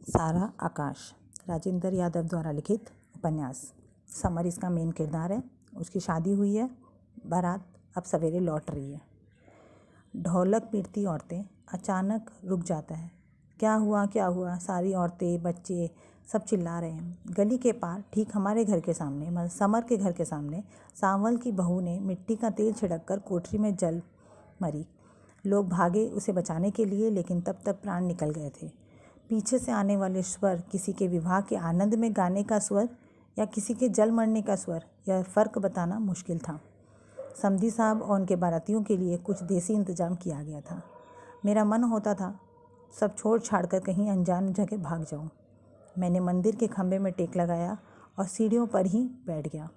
सारा आकाश, राजेंद्र यादव द्वारा लिखित उपन्यास। समर इसका मेन किरदार है। उसकी शादी हुई है, बारात अब सवेरे लौट रही है। ढोलक पीटती औरतें अचानक रुक जाता है। क्या हुआ क्या हुआ, सारी औरतें बच्चे सब चिल्ला रहे हैं। गली के पार ठीक हमारे घर के सामने, मतलब समर के घर के सामने, सांवल की बहू ने मिट्टी का तेल छिड़ककर कोठरी में जल मरी। लोग भागे उसे बचाने के लिए, लेकिन तब तक प्राण निकल गए थे। पीछे से आने वाले स्वर किसी के विवाह के आनंद में गाने का स्वर या किसी के जल मरने का स्वर, यह फ़र्क बताना मुश्किल था। समधी साहब और उनके बारातियों के लिए कुछ देसी इंतजाम किया गया था। मेरा मन होता था सब छोड़ छाड़ कर कहीं अनजान जगह भाग जाऊं। मैंने मंदिर के खंभे में टेक लगाया और सीढ़ियों पर ही बैठ गया।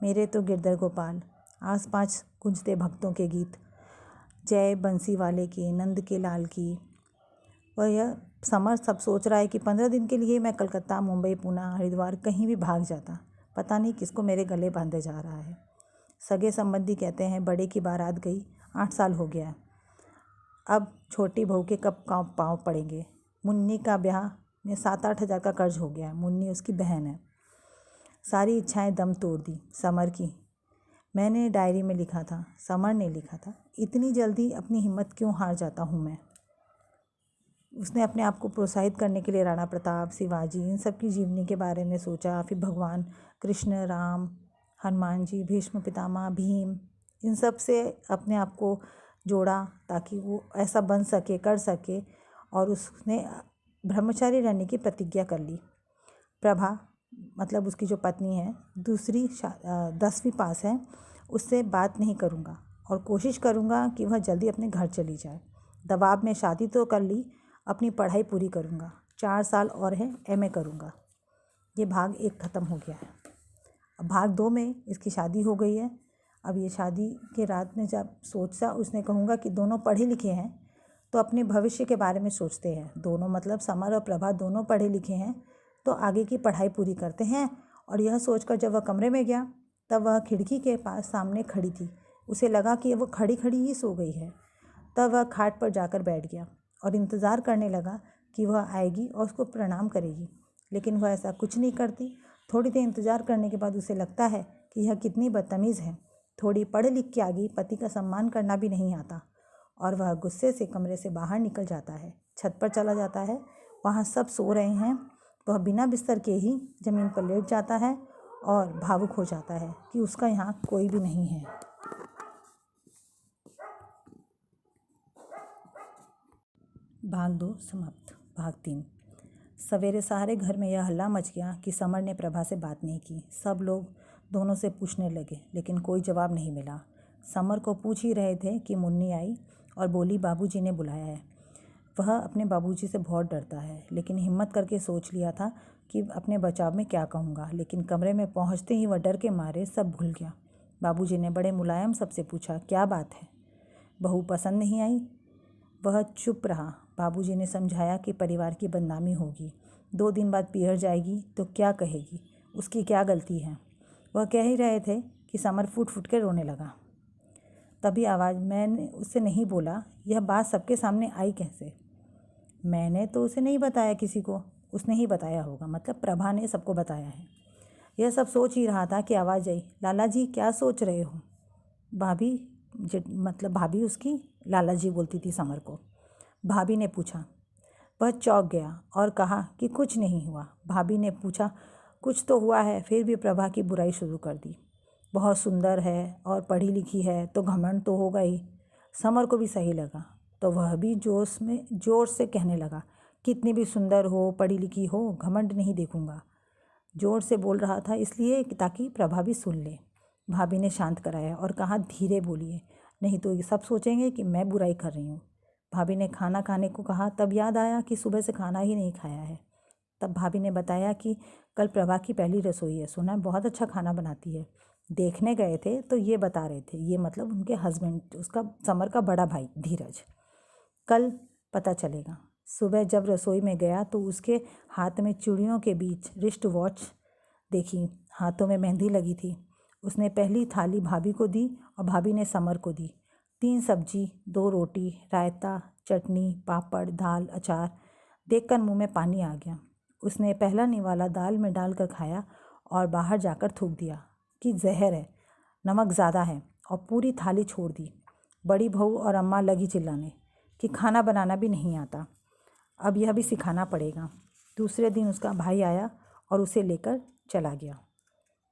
मेरे तो गिरधर गोपाल, आसपास गूंजते भक्तों के गीत, जय बंसी वाले की, नंद के लाल की। और यह समर सब सोच रहा है कि 15 दिन के लिए मैं कलकत्ता, मुंबई, पुणे, हरिद्वार कहीं भी भाग जाता। पता नहीं किसको मेरे गले बांधे जा रहा है। सगे संबंधी कहते हैं बड़े की बारात गई 8 साल हो गया है, अब छोटी बहू के कब पाँव पड़ेंगे। मुन्नी का ब्याह में 7-8 हज़ार का कर्ज हो गया है। मुन्नी उसकी बहन है। सारी इच्छाएं दम तोड़ दी समर की। मैंने डायरी में लिखा था, समर ने लिखा था, इतनी जल्दी अपनी हिम्मत क्यों हार जाता हूँ मैं। उसने अपने आप को प्रोत्साहित करने के लिए राणा प्रताप, शिवाजी, इन सब की जीवनी के बारे में सोचा। फिर भगवान कृष्ण, राम, हनुमान जी, भीष्म पितामह, भीम, इन सब से अपने आप को जोड़ा ताकि वो ऐसा बन सके, कर सके। और उसने ब्रह्मचारी रहने की प्रतिज्ञा कर ली। प्रभा, मतलब उसकी जो पत्नी है, दूसरी 10वीं पास है, उससे बात नहीं करूँगा और कोशिश करूँगा कि वह जल्दी अपने घर चली जाए। दबाव में शादी तो कर ली, अपनी पढ़ाई पूरी करूँगा। 4 साल और है, MA करूँगा। ये भाग 1 ख़त्म हो गया है। अब भाग 2 में इसकी शादी हो गई है। अब ये शादी के रात में जब सोचा, उसने कहूँगा कि दोनों पढ़े लिखे हैं तो अपने भविष्य के बारे में सोचते हैं। दोनों मतलब समर और प्रभा दोनों पढ़े लिखे हैं तो आगे की पढ़ाई पूरी करते हैं। और यह सोचकर जब वह कमरे में गया तब वह खिड़की के पास सामने खड़ी थी। उसे लगा कि वो खड़ी खड़ी ही सो गई है। तब वह खाट पर जाकर बैठ गया और इंतज़ार करने लगा कि वह आएगी और उसको प्रणाम करेगी, लेकिन वह ऐसा कुछ नहीं करती। थोड़ी देर इंतज़ार करने के बाद उसे लगता है कि यह कितनी बदतमीज़ है। थोड़ी पढ़ लिख के आ गई, पति का सम्मान करना भी नहीं आता। और वह गुस्से से कमरे से बाहर निकल जाता है, छत पर चला जाता है। वहाँ सब सो रहे हैं। वह बिना बिस्तर के ही ज़मीन पर लेट जाता है और भावुक हो जाता है कि उसका यहाँ कोई भी नहीं है। भाग 2 समाप्त। भाग 3। सवेरे सारे घर में यह हल्ला मच गया कि समर ने प्रभा से बात नहीं की। सब लोग दोनों से पूछने लगे, लेकिन कोई जवाब नहीं मिला। समर को पूछ ही रहे थे कि मुन्नी आई और बोली बाबूजी ने बुलाया है। वह अपने बाबूजी से बहुत डरता है, लेकिन हिम्मत करके सोच लिया था कि अपने बचाव में क्या कहूँगा। लेकिन कमरे में पहुँचते ही वह डर के मारे सब भूल गया। बाबूजी ने बड़े मुलायम सबसे पूछा, क्या बात है, बहू पसंद नहीं आई? वह चुप रहा। बाबूजी ने समझाया कि परिवार की बदनामी होगी, 2 दिन बाद पियर जाएगी तो क्या कहेगी, उसकी क्या गलती है। वह कह ही रहे थे कि समर फूट फूट के रोने लगा। तभी आवाज़, मैंने उससे नहीं बोला, यह बात सबके सामने आई कैसे? मैंने तो उसे नहीं बताया किसी को। उसने ही बताया होगा, मतलब प्रभा ने सबको बताया है। यह सब सोच ही रहा था कि आवाज़ आई, लाला जी क्या सोच रहे हो? भाभी, मतलब भाभी उसकी लाला जी बोलती थी समर को। भाभी ने पूछा। वह चौंक गया और कहा कि कुछ नहीं हुआ। भाभी ने पूछा, कुछ तो हुआ है? फिर भी प्रभा की बुराई शुरू कर दी। बहुत सुंदर है और पढ़ी लिखी है तो घमंड तो होगा ही। समर को भी सही लगा तो वह भी जोर से कहने लगा, कितनी भी सुंदर हो, पढ़ी लिखी हो, घमंड नहीं देखूंगा। जोर से बोल रहा था इसलिए ताकि प्रभा भी सुन ले। भाभी ने शांत कराया और कहा, धीरे बोलिए, नहीं तो ये सब सोचेंगे कि मैं बुराई कर रही हूँ। भाभी ने खाना खाने को कहा, तब याद आया कि सुबह से खाना ही नहीं खाया है। तब भाभी ने बताया कि कल प्रभा की पहली रसोई है, सुना बहुत अच्छा खाना बनाती है। देखने गए थे तो ये बता रहे थे, ये मतलब उनके हस्बैंड, उसका समर का बड़ा भाई धीरज। कल पता चलेगा। सुबह जब रसोई में गया तो उसके हाथ में चूड़ियों के बीच रिस्ट वॉच देखी, हाथों में मेहंदी लगी थी। उसने पहली थाली भाभी को दी और भाभी ने समर को दी। 3 सब्जी, 2 रोटी, रायता, चटनी, पापड़, दाल, अचार, देखकर मुंह में पानी आ गया। उसने पहला निवाला दाल में डालकर खाया और बाहर जाकर थूक दिया कि जहर है, नमक ज़्यादा है, और पूरी थाली छोड़ दी। बड़ी बहू और अम्मा लगी चिल्लाने कि खाना बनाना भी नहीं आता, अब यह भी सिखाना पड़ेगा। दूसरे दिन उसका भाई आया और उसे लेकर चला गया।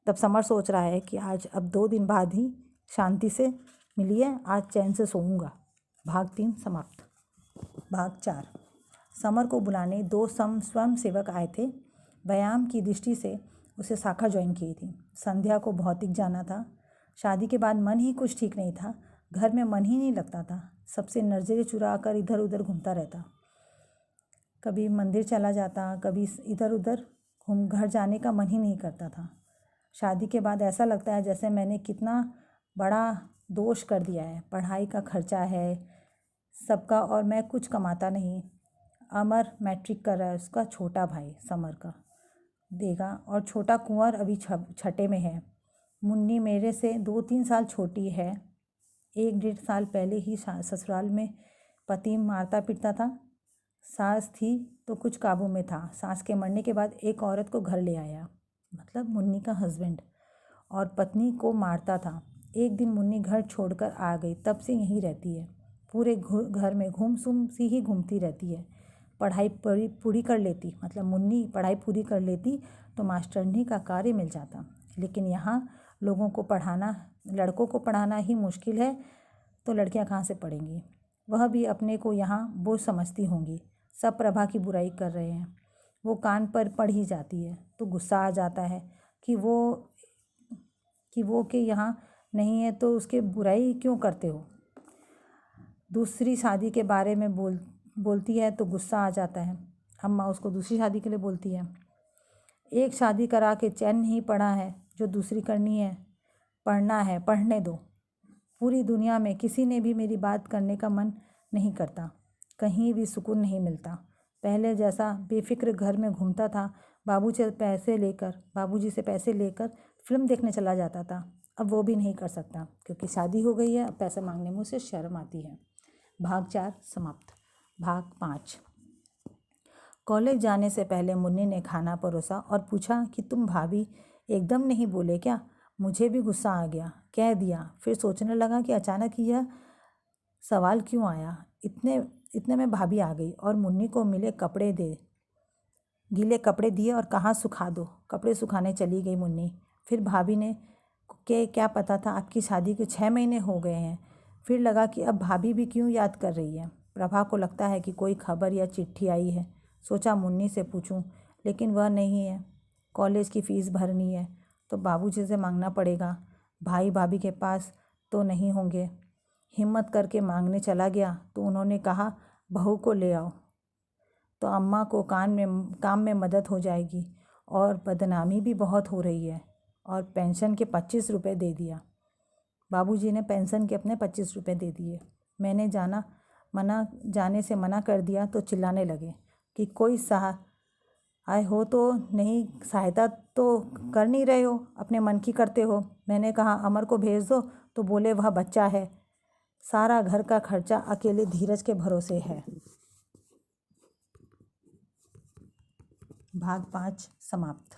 तब समर सोच रहा है कि आज अब 2 दिन बाद ही शांति से मिली है, आज चैन से सोऊंगा। भाग 3 समाप्त। भाग 4। समर को बुलाने 2 स्वयं सेवक आए थे। व्यायाम की दृष्टि से उसे शाखा ज्वाइन की थी। संध्या को भौतिक जाना था। शादी के बाद मन ही कुछ ठीक नहीं था। घर में मन ही नहीं लगता था। सबसे नजरें चुरा कर इधर उधर घूमता रहता। कभी मंदिर चला जाता, कभी इधर उधर घर जाने का मन ही नहीं करता था। शादी के बाद ऐसा लगता है जैसे मैंने कितना बड़ा दोष कर दिया है। पढ़ाई का खर्चा है सबका और मैं कुछ कमाता नहीं। अमर मैट्रिक कर रहा है, उसका छोटा भाई समर का देगा, और छोटा कुंवर अभी 6ठे में है। मुन्नी मेरे से 2-3 साल छोटी है। 1-1.5 साल पहले ही ससुराल में पति मारता पीटता था। सास थी तो कुछ काबू में था। सास के मरने के बाद एक औरत को घर ले आया, मतलब मुन्नी का हस्बैंड, और पत्नी को मारता था। एक दिन मुन्नी घर छोड़कर आ गई, तब से यहीं रहती है। पूरे घर में घूम सी ही घूमती रहती है। पढ़ाई पूरी कर लेती, मतलब मुन्नी पढ़ाई पूरी कर लेती तो मास्टरनी का कार्य मिल जाता। लेकिन यहाँ लोगों को पढ़ाना, लड़कों को पढ़ाना ही मुश्किल है तो लड़कियाँ कहाँ से पढ़ेंगी। वह भी अपने को यहाँ बोझ समझती होंगी। सब प्रभा की बुराई कर रहे हैं। वो कान पर पड़ ही जाती है तो गुस्सा आ जाता है कि वो के यहाँ नहीं है तो उसके बुराई क्यों करते हो। दूसरी शादी के बारे में बोलती है तो गुस्सा आ जाता है। अम्मा उसको दूसरी शादी के लिए बोलती है। एक शादी करा के चैन नहीं पड़ा है, जो दूसरी करनी है। पढ़ना है, पढ़ने दो। पूरी दुनिया में किसी ने भी मेरी बात करने का मन नहीं करता। कहीं भी सुकून नहीं मिलता। पहले जैसा बेफिक्र घर में घूमता था। बाबूजी से पैसे लेकर फिल्म देखने चला जाता था। अब वो भी नहीं कर सकता क्योंकि शादी हो गई है। अब पैसे मांगने में उसे शर्म आती है। भाग 4 समाप्त। भाग 5। कॉलेज जाने से पहले मुन्नी ने खाना परोसा और पूछा कि तुम भाभी एकदम नहीं बोले क्या। मुझे भी गुस्सा आ गया, कह दिया। फिर सोचने लगा कि अचानक यह सवाल क्यों आया। इतने में भाभी आ गई और मुन्नी को गीले कपड़े दिए और कहा सुखा दो। कपड़े सुखाने चली गई मुन्नी। फिर भाभी ने क्या पता था आपकी शादी के 6 महीने हो गए हैं। फिर लगा कि अब भाभी भी क्यों याद कर रही है। प्रभा को लगता है कि कोई खबर या चिट्ठी आई है। सोचा मुन्नी से पूछूं, लेकिन वह नहीं है। कॉलेज की फ़ीस भरनी है तो बाबूजी से मांगना पड़ेगा। भाई भाभी के पास तो नहीं होंगे। हिम्मत करके मांगने चला गया तो उन्होंने कहा बहू को ले आओ तो अम्मा को काम में मदद हो जाएगी, और बदनामी भी बहुत हो रही है। और पेंशन के 25 रुपये दे दिया। बाबूजी ने पेंशन के अपने 25 रुपये दे दिए। मैंने जाने से मना कर दिया तो चिल्लाने लगे कि कोई सहाय हो तो नहीं, सहायता तो कर नहीं रहे हो, अपने मन की करते हो। मैंने कहा अमर को भेज दो तो बोले वह बच्चा है, सारा घर का खर्चा अकेले धीरज के भरोसे है। भाग 5 समाप्त।